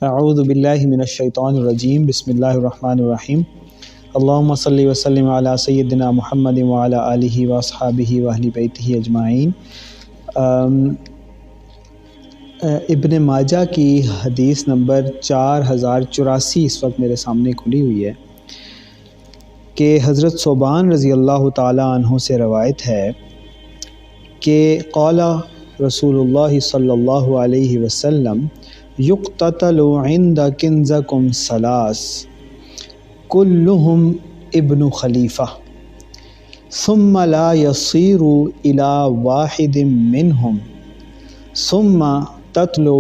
اعوذ باللہ من الشیطان الرجیم بسم اللہ الرحمن الرحیم اللہم صلی وسلم علی سیدنا محمد وعلی آلہ واصحابہ واہل بیتہ اجمعین۔ ابن ماجہ کی حدیث نمبر 4084 اس وقت میرے سامنے کھلی ہوئی ہے کہ حضرت ثوبان رضی اللہ تعالی عنہ سے روایت ہے کہ قال رسول اللہ صلی اللہ علیہ وسلم یقتتل عند کنزکم ثلاث کلہم ابن خلیفہ ثم لا يصیر الى واحد منہم ثم تطلع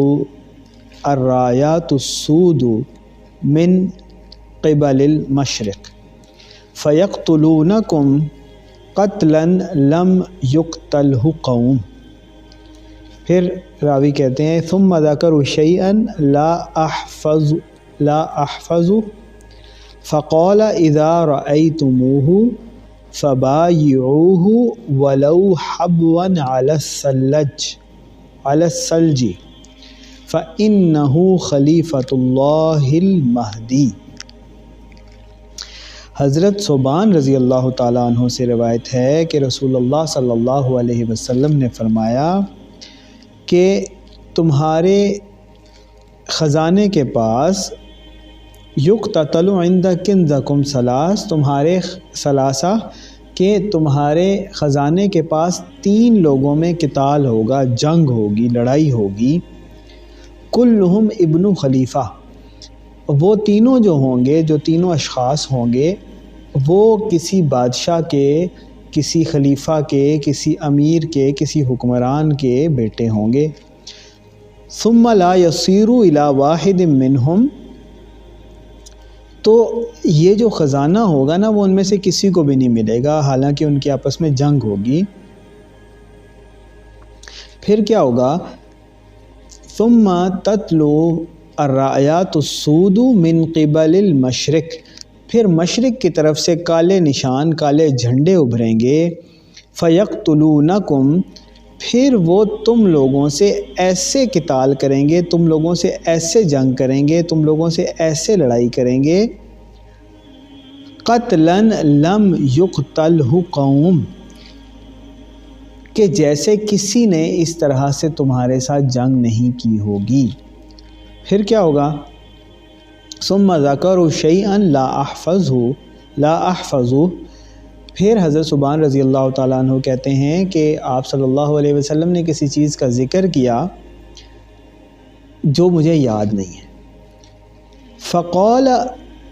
الرایات السود من قبل المشرق فیقتلونکم قتلا لم یقتلہ قوم۔ پھر راوی کہتے ہیں ثم ذکروا شیئا لا احفظ فقال اذا رأیتموہ فبایعوہ ولو حبوا علی الثلج فإنہ خلیفۃ اللہ المہدی۔ حضرت ثوبان رضی اللہ تعالیٰ عنہ سے روایت ہے کہ رسول اللہ صلی اللہ علیہ وسلم نے فرمایا کہ تمہارے خزانے کے پاس یقتتل عند کنزکم ثلاث، تمہارے ثلاثہ کہ تمہارے خزانے کے پاس 3 لوگوں میں قتال ہوگا، جنگ ہوگی، لڑائی ہوگی، کلہم ابن خلیفہ، وہ تینوں جو ہوں گے، جو تینوں اشخاص ہوں گے وہ کسی بادشاہ کے، کسی خلیفہ کے، کسی امیر کے، کسی حکمران کے بیٹے ہوں گے۔ ثم لا يصیر الى واحد منہم، تو یہ جو خزانہ ہوگا نا وہ ان میں سے کسی کو بھی نہیں ملے گا، حالانکہ ان کے آپس میں جنگ ہوگی۔ پھر کیا ہوگا؟ ثم تطلع الرایات السود من قبل المشرق، پھر مشرق کی طرف سے کالے نشان، کالے جھنڈے ابھریں گے۔ فیقتلونکم، پھر وہ تم لوگوں سے ایسے قتال کریں گے، تم لوگوں سے ایسے جنگ کریں گے، تم لوگوں سے ایسے لڑائی کریں گے، قتلا لم یقتلہ قوم، کہ جیسے کسی نے اس طرح سے تمہارے ساتھ جنگ نہیں کی ہوگی۔ پھر کیا ہوگا؟ ثم ذکروا شیئا لا احفظ، پھر حضرت ثوبان رضی اللہ تعالیٰ عنہ کہتے ہیں کہ آپ صلی اللہ علیہ وسلم نے کسی چیز کا ذکر کیا جو مجھے یاد نہیں ہے۔ فقال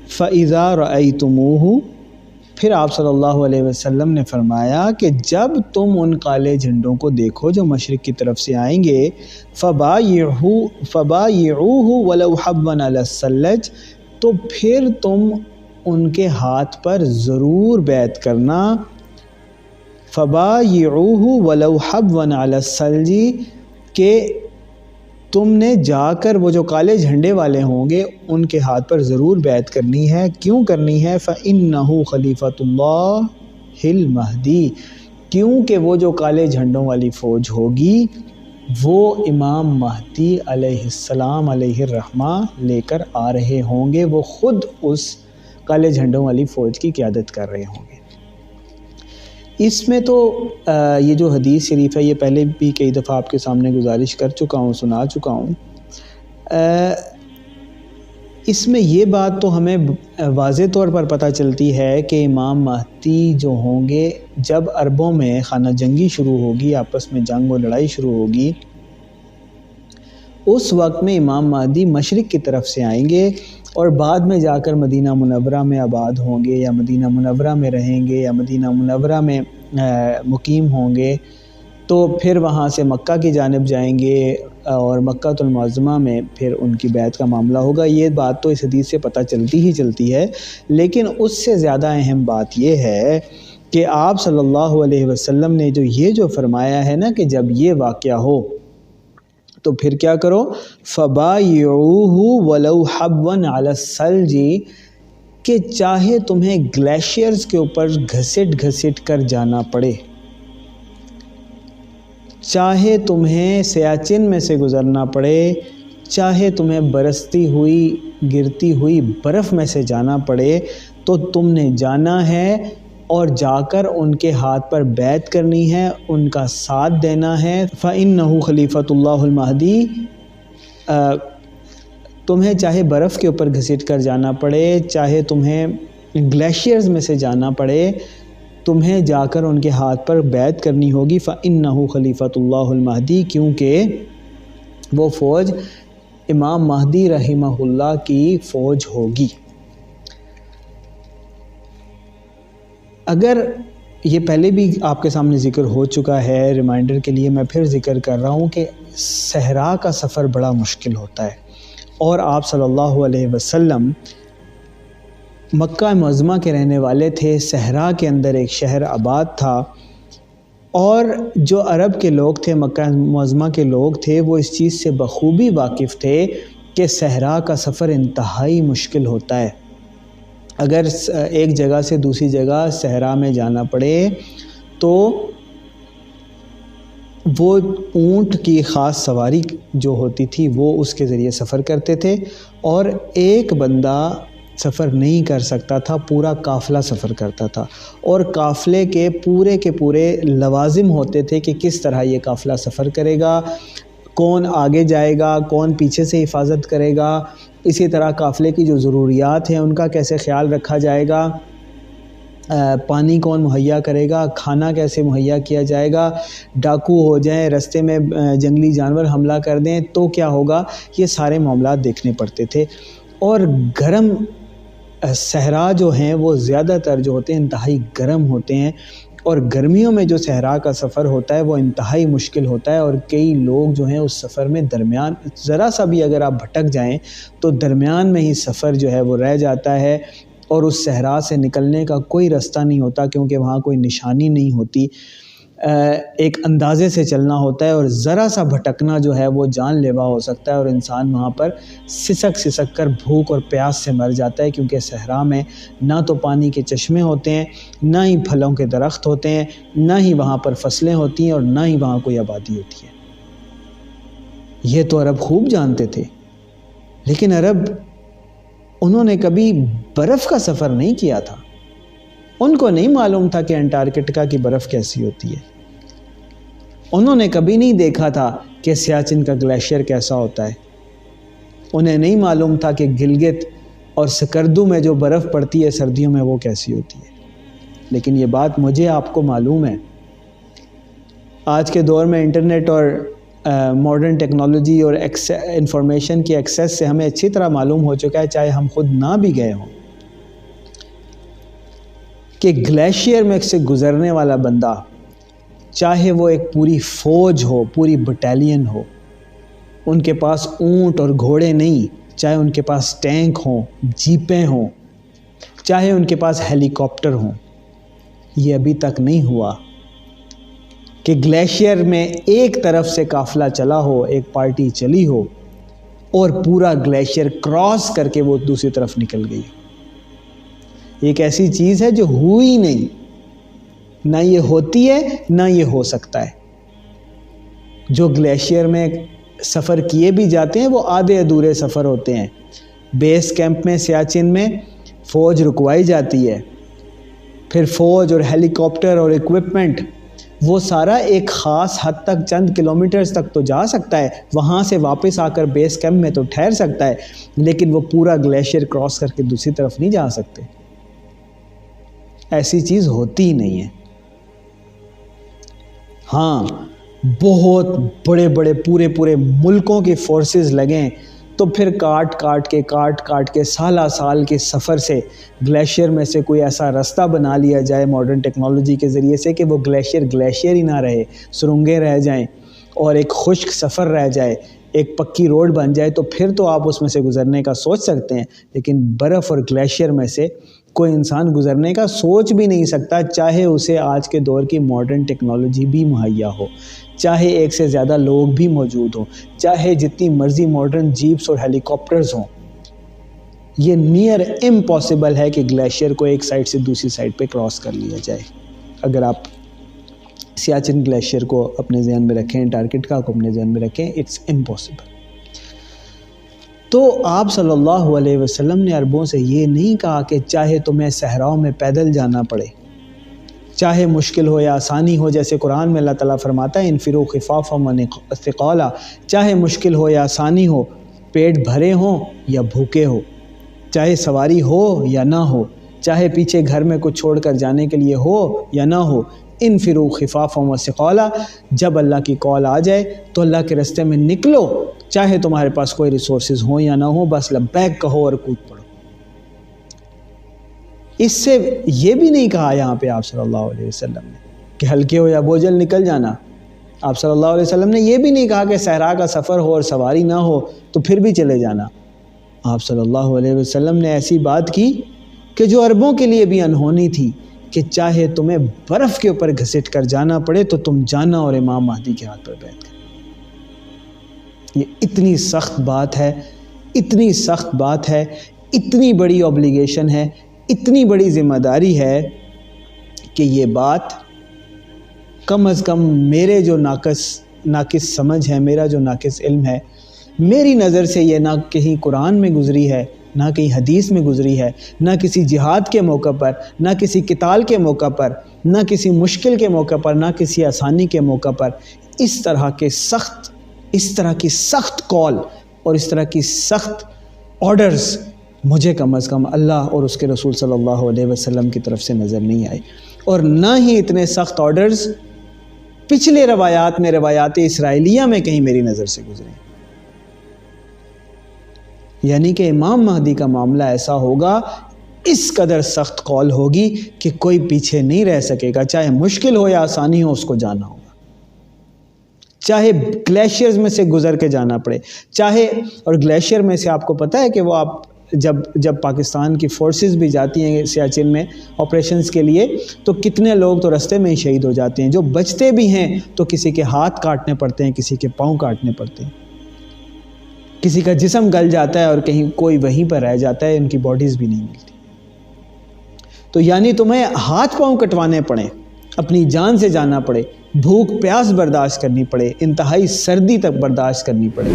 فاذا رأیتموہ، پھر آپ صلی اللہ علیہ وسلم نے فرمایا کہ جب تم ان کالے جھنڈوں کو دیکھو جو مشرق کی طرف سے آئیں گے، فبایعوہ ولو حبوا علی الثلج، تو پھر تم ان کے ہاتھ پر ضرور بیعت کرنا۔ فبایعوہ ولو حبوا علی الثلج، کہ تم نے جا کر وہ جو کالے جھنڈے والے ہوں گے ان کے ہاتھ پر ضرور بیعت کرنی ہے۔ کیوں کرنی ہے؟ فإنہ خلیفۃ اللہ المہدی، کیونکہ وہ جو کالے جھنڈوں والی فوج ہوگی وہ امام مہدی علیہ السلام علیہ الرحمہ لے کر آ رہے ہوں گے، وہ خود اس کالے جھنڈوں والی فوج کی قیادت کر رہے ہوں گے۔ اس میں تو یہ جو حدیث شریف ہے یہ پہلے بھی کئی دفعہ آپ کے سامنے گزارش کر چکا ہوں، سنا چکا ہوں۔ اس میں یہ بات تو ہمیں واضح طور پر پتہ چلتی ہے کہ امام مہدی جو ہوں گے، جب عربوں میں خانہ جنگی شروع ہوگی، آپس میں جنگ و لڑائی شروع ہوگی، اس وقت میں امام مہدی مشرق کی طرف سے آئیں گے اور بعد میں جا کر مدینہ منورہ میں آباد ہوں گے، یا مدینہ منورہ میں رہیں گے، یا مدینہ منورہ میں مقیم ہوں گے، تو پھر وہاں سے مکہ کی جانب جائیں گے اور مکہ المعظمہ میں پھر ان کی بیعت کا معاملہ ہوگا۔ یہ بات تو اس حدیث سے پتہ چلتی ہے، لیکن اس سے زیادہ اہم بات یہ ہے کہ آپ صلی اللہ علیہ وسلم نے جو فرمایا ہے نا کہ جب یہ واقعہ ہو تو پھر کیا کرو؟ فبایعوہ ولو حبوا علی الثلج، کہ چاہے تمہیں گلیشیئرز کے اوپر گھسٹ کر جانا پڑے، چاہے تمہیں سیاچن میں سے گزرنا پڑے، چاہے تمہیں برستی ہوئی گرتی ہوئی برف میں سے جانا پڑے تو تم نے جانا ہے اور جا کر ان کے ہاتھ پر بیعت کرنی ہے، ان کا ساتھ دینا ہے۔ فَإِنَّهُ خلیفۃ اللہ المہدی، تمہیں چاہے برف کے اوپر گھسیٹ کر جانا پڑے، چاہے تمہیں گلیشیئرز میں سے جانا پڑے، تمہیں جا کر ان کے ہاتھ پر بیعت کرنی ہوگی۔ فَإِنَّهُ خلیفۃ اللہ المہدی، کیونکہ وہ فوج امام مہدی رحمہ اللہ کی فوج ہوگی۔ اگر یہ پہلے بھی آپ کے سامنے ذکر ہو چکا ہے، ریمائنڈر کے لیے میں پھر ذکر کر رہا ہوں کہ صحرا کا سفر بڑا مشکل ہوتا ہے، اور آپ صلی اللہ علیہ وسلم مکہ معظمہ کے رہنے والے تھے، صحرا کے اندر ایک شہر آباد تھا، اور جو عرب کے لوگ تھے، مکہ معظمہ کے لوگ تھے، وہ اس چیز سے بخوبی واقف تھے کہ صحرا کا سفر انتہائی مشکل ہوتا ہے۔ اگر ایک جگہ سے دوسری جگہ صحرا میں جانا پڑے تو وہ اونٹ کی خاص سواری جو ہوتی تھی وہ اس کے ذریعے سفر کرتے تھے، اور ایک بندہ سفر نہیں کر سکتا تھا، پورا قافلہ سفر کرتا تھا، اور قافلے کے پورے لوازم ہوتے تھے کہ کس طرح یہ قافلہ سفر کرے گا، کون آگے جائے گا، کون پیچھے سے حفاظت کرے گا، اسی طرح قافلے کی جو ضروریات ہیں ان کا کیسے خیال رکھا جائے گا، پانی کون مہیا کرے گا، کھانا کیسے مہیا کیا جائے گا، ڈاکو ہو جائیں، رستے میں جنگلی جانور حملہ کر دیں تو کیا ہوگا، یہ سارے معاملات دیکھنے پڑتے تھے۔ اور گرم صحرا جو ہیں وہ زیادہ تر جو ہوتے ہیں انتہائی گرم ہوتے ہیں، اور گرمیوں میں جو صحرا کا سفر ہوتا ہے وہ انتہائی مشکل ہوتا ہے، اور کئی لوگ جو ہیں اس سفر میں درمیان ذرا سا بھی اگر آپ بھٹک جائیں تو درمیان میں ہی سفر جو ہے وہ رہ جاتا ہے، اور اس صحرا سے نکلنے کا کوئی راستہ نہیں ہوتا، کیونکہ وہاں کوئی نشانی نہیں ہوتی، ایک اندازے سے چلنا ہوتا ہے، اور ذرا سا بھٹکنا جو ہے وہ جان لیوا ہو سکتا ہے، اور انسان وہاں پر سسک کر بھوک اور پیاس سے مر جاتا ہے، کیونکہ صحرا میں نہ تو پانی کے چشمے ہوتے ہیں، نہ ہی پھلوں کے درخت ہوتے ہیں، نہ ہی وہاں پر فصلیں ہوتی ہیں، اور نہ ہی وہاں کوئی آبادی ہوتی ہے۔ یہ تو عرب خوب جانتے تھے، لیکن عرب انہوں نے کبھی برف کا سفر نہیں کیا تھا، ان کو نہیں معلوم تھا کہ انٹارکٹیکا کی برف کیسی ہوتی ہے، انہوں نے کبھی نہیں دیکھا تھا کہ سیاچن کا گلیشیئر کیسا ہوتا ہے، انہیں نہیں معلوم تھا کہ گلگت اور سکردو میں جو برف پڑتی ہے سردیوں میں وہ کیسی ہوتی ہے، لیکن یہ بات مجھے آپ کو معلوم ہے۔ آج کے دور میں انٹرنیٹ اور ماڈرن ٹیکنالوجی اور انفارمیشن کی ایکسیس سے ہمیں اچھی طرح معلوم ہو چکا ہے، چاہے ہم خود نہ بھی گئے ہوں، کہ گلیشیئر میں سے گزرنے والا بندہ، چاہے وہ ایک پوری فوج ہو، پوری بٹالین ہو، ان کے پاس اونٹ اور گھوڑے نہیں، چاہے ان کے پاس ٹینک ہوں، جیپیں ہوں، چاہے ان کے پاس ہیلی کاپٹر ہوں، یہ ابھی تک نہیں ہوا کہ گلیشیئر میں ایک طرف سے قافلہ چلا ہو، ایک پارٹی چلی ہو، اور پورا گلیشیئر کراس کر کے وہ دوسری طرف نکل گئی۔ ایک ایسی چیز ہے جو ہوئی نہیں، نہ یہ ہوتی ہے نہ یہ ہو سکتا ہے۔ جو گلیشیئر میں سفر کیے بھی جاتے ہیں وہ آدھے ادھورے سفر ہوتے ہیں۔ بیس کیمپ میں سیاچن میں فوج رکوائی جاتی ہے، پھر فوج اور ہیلی کاپٹر اور ایکوپمنٹ وہ سارا ایک خاص حد تک چند کلومیٹرز تک تو جا سکتا ہے، وہاں سے واپس آ کر بیس کیمپ میں تو ٹھہر سکتا ہے، لیکن وہ پورا گلیشیئر کراس کر کے دوسری طرف نہیں جا سکتے، ایسی چیز ہوتی ہی نہیں ہے۔ ہاں، بہت بڑے بڑے پورے ملکوں کی فورسز لگیں تو پھر کاٹ کاٹ کے سال کے سفر سے گلیشیئر میں سے کوئی ایسا راستہ بنا لیا جائے ماڈرن ٹیکنالوجی کے ذریعے سے کہ وہ گلیشیئر ہی نہ رہے، سرنگیں رہ جائیں اور ایک خشک سفر رہ جائے، ایک پکی روڈ بن جائے، تو پھر تو آپ اس میں سے گزرنے کا سوچ سکتے ہیں، لیکن برف اور گلیشیئر میں سے کوئی انسان گزرنے کا سوچ بھی نہیں سکتا، چاہے اسے آج کے دور کی ماڈرن ٹیکنالوجی بھی مہیا ہو، چاہے ایک سے زیادہ لوگ بھی موجود ہوں، چاہے جتنی مرضی ماڈرن جیپس اور ہیلی کاپٹرز ہوں، یہ نیئر امپاسبل ہے کہ گلیشیئر کو ایک سائڈ سے دوسری سائڈ پہ کراس کر لیا جائے۔ اگر آپ سیاچن گلیشیئر کو اپنے ذہن میں رکھیں، انٹارکٹیکا کو اپنے ذہن میں رکھیں، اٹس امپاسبل۔ تو آپ صلی اللہ علیہ وسلم نے عربوں سے یہ نہیں کہا کہ چاہے تمہیں صحراؤں میں پیدل جانا پڑے، چاہے مشکل ہو یا آسانی ہو، جیسے قرآن میں اللہ تعالیٰ فرماتا ہے انفروا خفافا وثقالا، چاہے مشکل ہو یا آسانی ہو، پیٹ بھرے ہوں یا بھوکے ہو، چاہے سواری ہو یا نہ ہو، چاہے پیچھے گھر میں کچھ چھوڑ کر جانے کے لیے ہو یا نہ ہو، انفروا خفافا وثقالا، جب اللہ کی کال آ جائے تو اللہ کے راستے میں نکلو، چاہے تمہارے پاس کوئی ریسورسز ہوں یا نہ ہو، بس لبیک کہو اور کود پڑو۔ اس سے یہ بھی نہیں کہا یہاں پہ آپ صلی اللہ علیہ وسلم نے کہ ہلکے ہو یا بوجھل نکل جانا، آپ صلی اللہ علیہ وسلم نے یہ بھی نہیں کہا کہ صحرا کا سفر ہو اور سواری نہ ہو تو پھر بھی چلے جانا۔ آپ صلی اللہ علیہ وسلم نے ایسی بات کی کہ جو عربوں کے لیے بھی انہونی تھی کہ چاہے تمہیں برف کے اوپر گھسٹ کر جانا پڑے تو تم جانا اور امام مہدی کے ہاتھ پر بیٹھ کر۔ یہ اتنی سخت بات ہے، اتنی سخت بات ہے، اتنی بڑی اوبلیگیشن ہے، اتنی بڑی ذمہ داری ہے کہ یہ بات کم از کم میرے جو ناقص سمجھ ہے، میرا جو ناقص علم ہے، میری نظر سے یہ نہ کہیں قرآن میں گزری ہے، نہ کہیں حدیث میں گزری ہے، نہ کسی جہاد کے موقع پر، نہ کسی قتال کے موقع پر، نہ کسی مشکل کے موقع پر، نہ کسی آسانی کے موقع پر اس طرح کی سخت کال اور اس طرح کی سخت آرڈرز مجھے کم از کم اللہ اور اس کے رسول صلی اللہ علیہ وسلم کی طرف سے نظر نہیں آئی، اور نہ ہی اتنے سخت آرڈرز پچھلے روایات میں، روایات اسرائیلیہ میں کہیں میری نظر سے گزرے۔ یعنی کہ امام مہدی کا معاملہ ایسا ہوگا، اس قدر سخت قول ہوگی کہ کوئی پیچھے نہیں رہ سکے گا، چاہے مشکل ہو یا آسانی ہو، اس کو جانا ہوگا، چاہے گلیشیئرز میں سے گزر کے جانا پڑے، چاہے، اور گلیشیئر میں سے آپ کو پتہ ہے کہ وہ آپ جب پاکستان کی فورسز بھی جاتی ہیں سیاچن میں آپریشنز کے لیے تو کتنے لوگ تو رستے میں ہی شہید ہو جاتے ہیں، جو بچتے بھی ہیں تو کسی کے ہاتھ کاٹنے پڑتے ہیں، کسی کے پاؤں کاٹنے پڑتے ہیں، کسی کا جسم گل جاتا ہے اور کہیں کوئی وہیں پر رہ جاتا ہے، ان کی باڈیز بھی نہیں ملتی۔ تو یعنی تمہیں ہاتھ پاؤں کٹوانے پڑیں، اپنی جان سے جانا پڑے، بھوک پیاس برداشت کرنی پڑے، انتہائی سردی تک برداشت کرنی پڑے،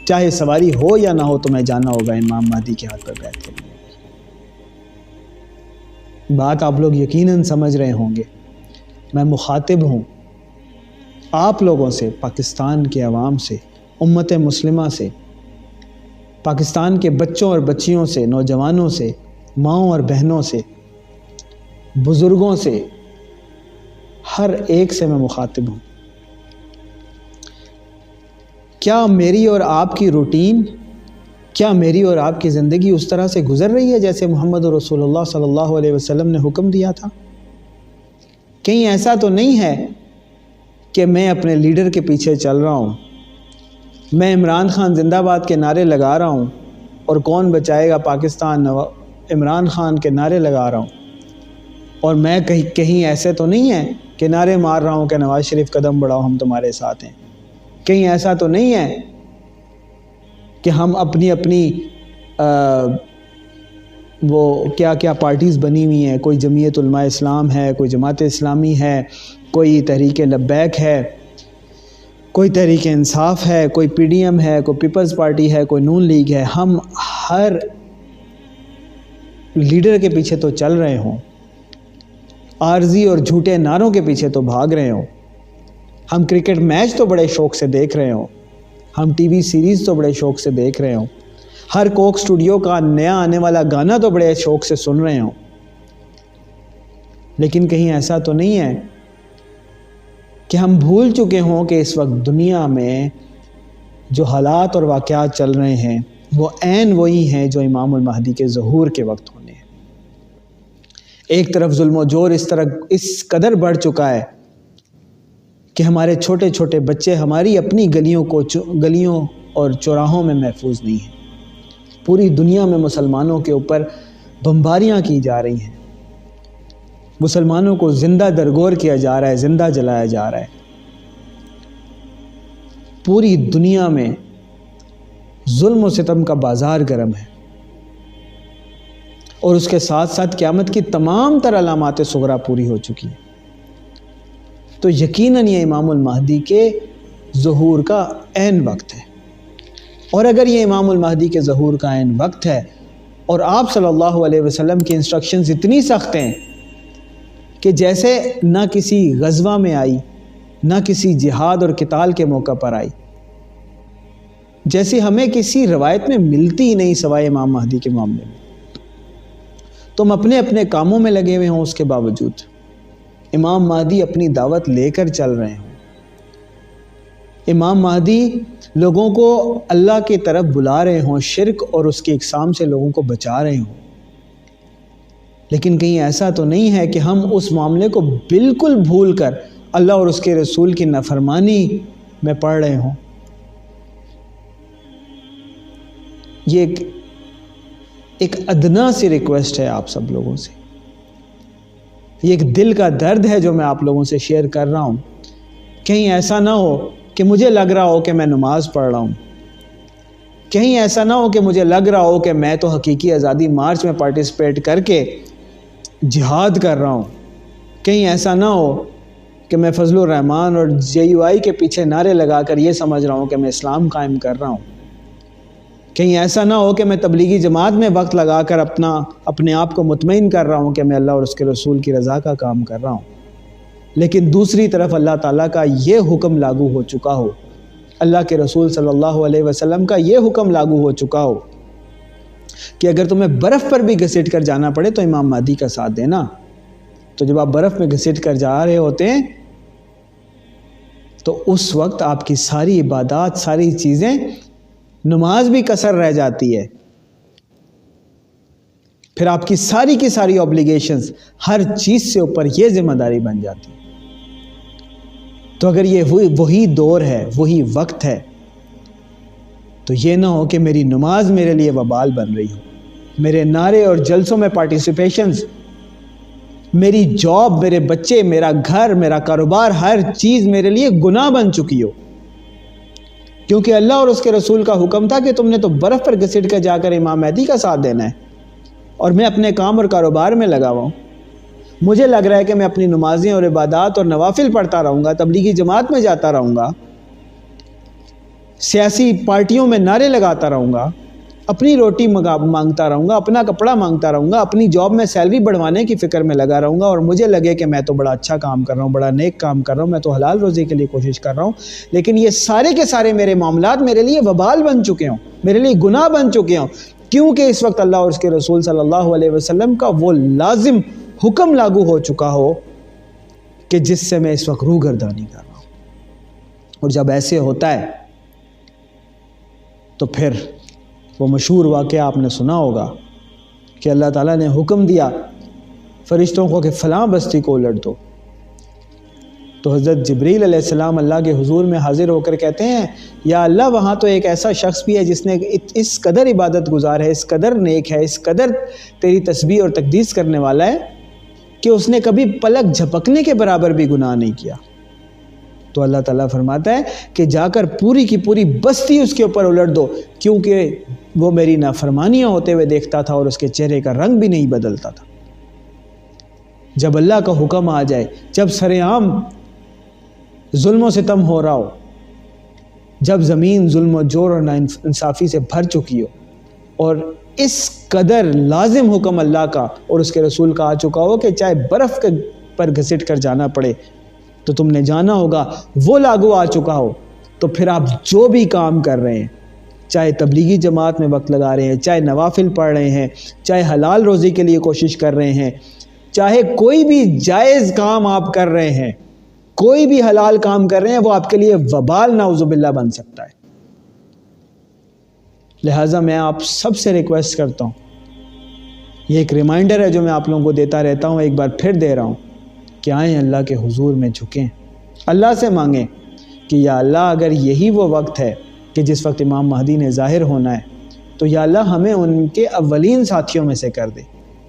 چاہے سواری ہو یا نہ ہو، تمہیں جانا ہوگا امام مہدی کے ہاتھ پر بیعت کرنے۔ بات آپ لوگ یقیناً سمجھ رہے ہوں گے، میں مخاطب ہوں آپ لوگوں سے، پاکستان کے عوام سے، امت مسلمہ سے، پاکستان کے بچوں اور بچیوں سے، نوجوانوں سے، ماؤں اور بہنوں سے، بزرگوں سے، ہر ایک سے میں مخاطب ہوں۔ کیا میری اور آپ کی روٹین، کیا میری اور آپ کی زندگی اس طرح سے گزر رہی ہے جیسے محمد رسول اللہ صلی اللہ علیہ وسلم نے حکم دیا تھا؟ کہیں ایسا تو نہیں ہے کہ میں اپنے لیڈر کے پیچھے چل رہا ہوں، میں عمران خان زندہ باد کے نعرے لگا رہا ہوں اور کون بچائے گا پاکستان عمران خان کے نعرے لگا رہا ہوں، اور میں کہیں ایسے تو نہیں ہے کہ نعرے مار رہا ہوں کہ نواز شریف قدم بڑھاؤ ہم تمہارے ساتھ ہیں، کہیں ایسا تو نہیں ہے کہ ہم اپنی وہ کیا پارٹیز بنی ہوئی ہیں، کوئی جمعیت علماء اسلام ہے، کوئی جماعت اسلامی ہے، کوئی تحریک لبیک ہے، کوئی تحریک انصاف ہے، کوئی پی ڈی ایم ہے، کوئی پیپلز پارٹی ہے، کوئی نون لیگ ہے، ہم ہر لیڈر کے پیچھے تو چل رہے ہوں، عارضی اور جھوٹے نعروں کے پیچھے تو بھاگ رہے ہوں، ہم کرکٹ میچ تو بڑے شوق سے دیکھ رہے ہوں، ہم ٹی وی سیریز تو بڑے شوق سے دیکھ رہے ہوں، ہر کوک سٹوڈیو کا نیا آنے والا گانا تو بڑے شوق سے سن رہے ہوں، لیکن کہیں ایسا تو نہیں ہے کہ ہم بھول چکے ہوں کہ اس وقت دنیا میں جو حالات اور واقعات چل رہے ہیں وہ عین وہی ہیں جو امام المہدی کے ظہور کے وقت ہونے ہیں۔ ایک طرف ظلم و جور اس قدر بڑھ چکا ہے کہ ہمارے چھوٹے چھوٹے بچے ہماری اپنی گلیوں اور چوراہوں میں محفوظ نہیں ہیں، پوری دنیا میں مسلمانوں کے اوپر بمباریاں کی جا رہی ہیں، مسلمانوں کو زندہ درگور کیا جا رہا ہے، زندہ جلایا جا رہا ہے، پوری دنیا میں ظلم و ستم کا بازار گرم ہے، اور اس کے ساتھ ساتھ قیامت کی تمام تر علامات صغریٰ پوری ہو چکی ہیں۔ تو یقیناً یہ امام المہدی کے ظہور کا عین وقت ہے۔ اور اگر یہ امام المہدی کے ظہور کا عین وقت ہے اور آپ صلی اللہ علیہ وسلم کی انسٹرکشنز اتنی سخت ہیں کہ جیسے نہ کسی غزوہ میں آئی، نہ کسی جہاد اور قتال کے موقع پر آئی، جیسے ہمیں کسی روایت میں ملتی ہی نہیں سوائے امام مہدی کے معاملے میں، تم اپنے اپنے کاموں میں لگے ہوئے ہوں، اس کے باوجود امام مہدی اپنی دعوت لے کر چل رہے ہوں، امام مہدی لوگوں کو اللہ کی طرف بلا رہے ہوں، شرک اور اس کی اقسام سے لوگوں کو بچا رہے ہوں، لیکن کہیں ایسا تو نہیں ہے کہ ہم اس معاملے کو بالکل بھول کر اللہ اور اس کے رسول کی نافرمانی میں پڑ رہے ہوں۔ یہ ایک ادنا سی ریکویسٹ ہے آپ سب لوگوں سے، یہ ایک دل کا درد ہے جو میں آپ لوگوں سے شیئر کر رہا ہوں۔ کہیں ایسا نہ ہو کہ مجھے لگ رہا ہو کہ میں نماز پڑھ رہا ہوں، کہیں ایسا نہ ہو کہ مجھے لگ رہا ہو کہ میں تو حقیقی آزادی مارچ میں پارٹیسپیٹ کر کے جہاد کر رہا ہوں، کہیں ایسا نہ ہو کہ میں فضل الرحمان اور JUI کے پیچھے نعرے لگا کر یہ سمجھ رہا ہوں کہ میں اسلام قائم کر رہا ہوں، کہیں ایسا نہ ہو کہ میں تبلیغی جماعت میں وقت لگا کر اپنے آپ کو مطمئن کر رہا ہوں کہ میں اللہ اور اس کے رسول کی رضا کا کام کر رہا ہوں، لیکن دوسری طرف اللہ تعالیٰ کا یہ حکم لاگو ہو چکا ہو، اللہ کے رسول صلی اللہ علیہ وسلم کا یہ حکم لاگو ہو چکا ہو کہ اگر تمہیں برف پر بھی گھسیٹ کر جانا پڑے تو امام مہدی کا ساتھ دینا۔ تو جب آپ برف میں گھسیٹ کر جا رہے ہوتے ہیں تو اس وقت آپ کی ساری عبادات، ساری چیزیں، نماز بھی کسر رہ جاتی ہے، پھر آپ کی ساری اوبلیگیشنز، ہر چیز سے اوپر یہ ذمہ داری بن جاتی ہے۔ تو اگر یہ وہی دور ہے، وہی وقت ہے، تو یہ نہ ہو کہ میری نماز میرے لیے وبال بن رہی ہو، میرے نعرے اور جلسوں میں پارٹیسپیشنز، میری جاب، میرے بچے، میرا گھر، میرا کاروبار، ہر چیز میرے لیے گناہ بن چکی ہو، کیونکہ اللہ اور اس کے رسول کا حکم تھا کہ تم نے تو برف پر گھسیٹ کر جا کر امام مہدی کا ساتھ دینا ہے، اور میں اپنے کام اور کاروبار میں لگا ہوا ہوں۔ مجھے لگ رہا ہے کہ میں اپنی نمازیں اور عبادات اور نوافل پڑھتا رہوں گا، تبلیغی جماعت میں جاتا رہوں گا، سیاسی پارٹیوں میں نعرے لگاتا رہوں گا، اپنی روٹی مانگتا رہوں گا، اپنا کپڑا مانگتا رہوں گا، اپنی جاب میں سیلری بڑھوانے کی فکر میں لگا رہوں گا، اور مجھے لگے کہ میں تو بڑا اچھا کام کر رہا ہوں، بڑا نیک کام کر رہا ہوں، میں تو حلال روزی کے لیے کوشش کر رہا ہوں، لیکن یہ سارے کے سارے میرے معاملات میرے لیے وبال بن چکے ہوں، میرے لیے گناہ بن چکے ہوں، کیونکہ اس وقت اللہ اور اس کے رسول صلی اللہ علیہ وسلم کا وہ لازم حکم لاگو ہو چکا ہو کہ جس سے میں اس وقت روگردانی کر رہا ہوں۔ اور جب ایسے ہوتا ہے تو پھر وہ مشہور واقعہ آپ نے سنا ہوگا کہ اللہ تعالیٰ نے حکم دیا فرشتوں کو کہ فلاں بستی کو الٹ دو، تو حضرت جبریل علیہ السلام اللہ کے حضور میں حاضر ہو کر کہتے ہیں یا اللہ وہاں تو ایک ایسا شخص بھی ہے جس نے اس قدر عبادت گزار ہے، اس قدر نیک ہے، اس قدر تیری تسبیح اور تقدیس کرنے والا ہے کہ اس نے کبھی پلک جھپکنے کے برابر بھی گناہ نہیں کیا۔ تو اللہ تعالیٰ فرماتا ہے کہ جا کر پوری کی پوری بستی اس کے اوپر الٹ دو، کیونکہ وہ میری نافرمانیاں ہوتے ہوئے دیکھتا تھا اور اس کے چہرے کا رنگ بھی نہیں بدلتا تھا۔ جب اللہ کا حکم آ جائے، جب سر عام ظلم و ستم ہو رہا ہو، جب زمین ظلم و جور اور ناانصافی سے بھر چکی ہو، اور اس قدر لازم حکم اللہ کا اور اس کے رسول کا آ چکا ہو کہ چاہے برف پر گھسٹ کر جانا پڑے تو تم نے جانا ہوگا، وہ لاگو آ چکا ہو، تو پھر آپ جو بھی کام کر رہے ہیں، چاہے تبلیغی جماعت میں وقت لگا رہے ہیں، چاہے نوافل پڑھ رہے ہیں، چاہے حلال روزی کے لیے کوشش کر رہے ہیں، چاہے کوئی بھی جائز کام آپ کر رہے ہیں، کوئی بھی حلال کام کر رہے ہیں، وہ آپ کے لیے وبال نعوذ باللہ بن سکتا ہے۔ لہٰذا میں آپ سب سے ریکویسٹ کرتا ہوں، یہ ایک ریمائنڈر ہے جو میں آپ لوگوں کو دیتا رہتا ہوں، ایک بار پھر دے رہا ہوں کہ آئیں اللہ کے حضور میں جھکیں، اللہ سے مانگیں کہ یا اللہ اگر یہی وہ وقت ہے کہ جس وقت امام مہدی نے ظاہر ہونا ہے تو یا اللہ ہمیں ان کے اولین ساتھیوں میں سے کر دے،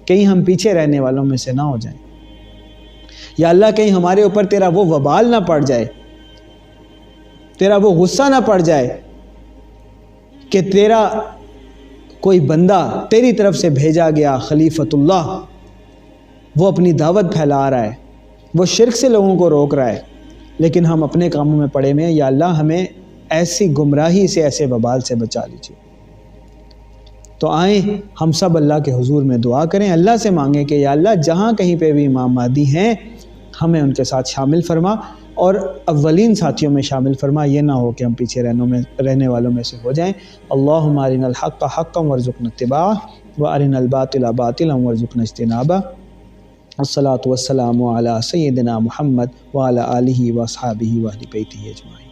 کہیں ہم پیچھے رہنے والوں میں سے نہ ہو جائیں۔ یا اللہ کہیں ہمارے اوپر تیرا وہ وبال نہ پڑ جائے، تیرا وہ غصہ نہ پڑ جائے کہ تیرا کوئی بندہ تیری طرف سے بھیجا گیا خلیفۃ اللہ، وہ اپنی دعوت پھیلا رہا ہے، وہ شرک سے لوگوں کو روک رہا ہے، لیکن ہم اپنے کاموں میں پڑے ہوئے ہیں۔ یا اللہ ہمیں ایسی گمراہی سے، ایسے وبال سے بچا لیجیے۔ تو آئیں ہم سب اللہ کے حضور میں دعا کریں، اللہ سے مانگیں کہ یا اللہ جہاں کہیں پہ بھی امام مہدی ہیں ہمیں ان کے ساتھ شامل فرما اور اولین ساتھیوں میں شامل فرما، یہ نہ ہو کہ ہم پیچھے رہنے والوں میں سے ہو جائیں۔ اللہم ارنا الحق حقا وارزقنا اتباعہ وارنا الباطل باطلا وارزقنا اجتنابہ۔ الصلاۃ والسلام علی سیدنا محمد وعلی آلہ واصحابہ واہل بیتہ اجمعین۔